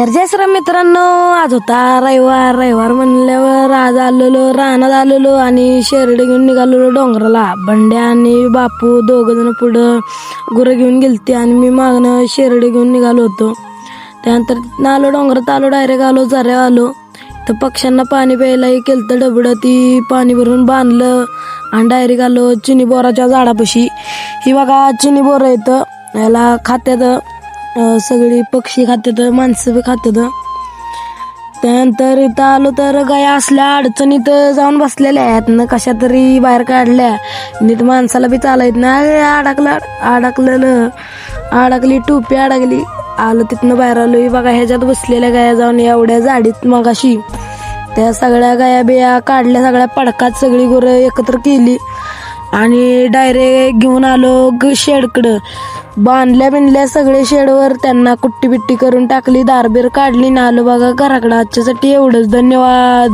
तर जय श्रीराम मित्रांनो, आज होता रविवार म्हणल्यावर आज आलेलो रानात आलेलो आणि शेरडे घेऊन निघालेलो डोंगराला. बंड्या आणि बापू दोघं जण पुढं गुरं घेऊन गेलते आणि मी मागणं शेरडे घेऊन निघालो होतो. त्यानंतर तिथनं आलो, डोंगरात आलो, डायरेक्ट आलो झऱ्या आलो. तर पक्ष्यांना पाणी प्यायलाही केलं डबडं, ती पाणी भरून बांधलं आणि डायरेक्ट आलो चिनी बोराच्या झाडापाशी. ही बघा चिनी बोरं येतं, याला खात्यात सगळी पक्षी खात्यात, माणसं बी खात्यात. त्यानंतर इथं आलो तर गाया असल्या अडचणीत जाऊन बसलेल्या आहेत ना, कशा तरी बाहेर काढल्या. नीट माणसाला बी चालायत नाही, अडकली टोपी अडकली. आलो तिथनं बाहेर आलो, बघा ह्याच्यात बसलेल्या गाया जाऊन एवढ्या झाडीत मगाशी त्या सगळ्या गाया बिया काढल्या, सगळ्या पडकात सगळी गुरं एकत्र केली आणि डायरेक्ट घेऊन आलो शेडकडं. बांधल्या बिनल्या सगळे शेडवर, त्यांना कुट्टी बिट्टी करून टाकली, दारबीर काढली ना आलो बघा घराकडं. आजच्यासाठी एवढंच, धन्यवाद.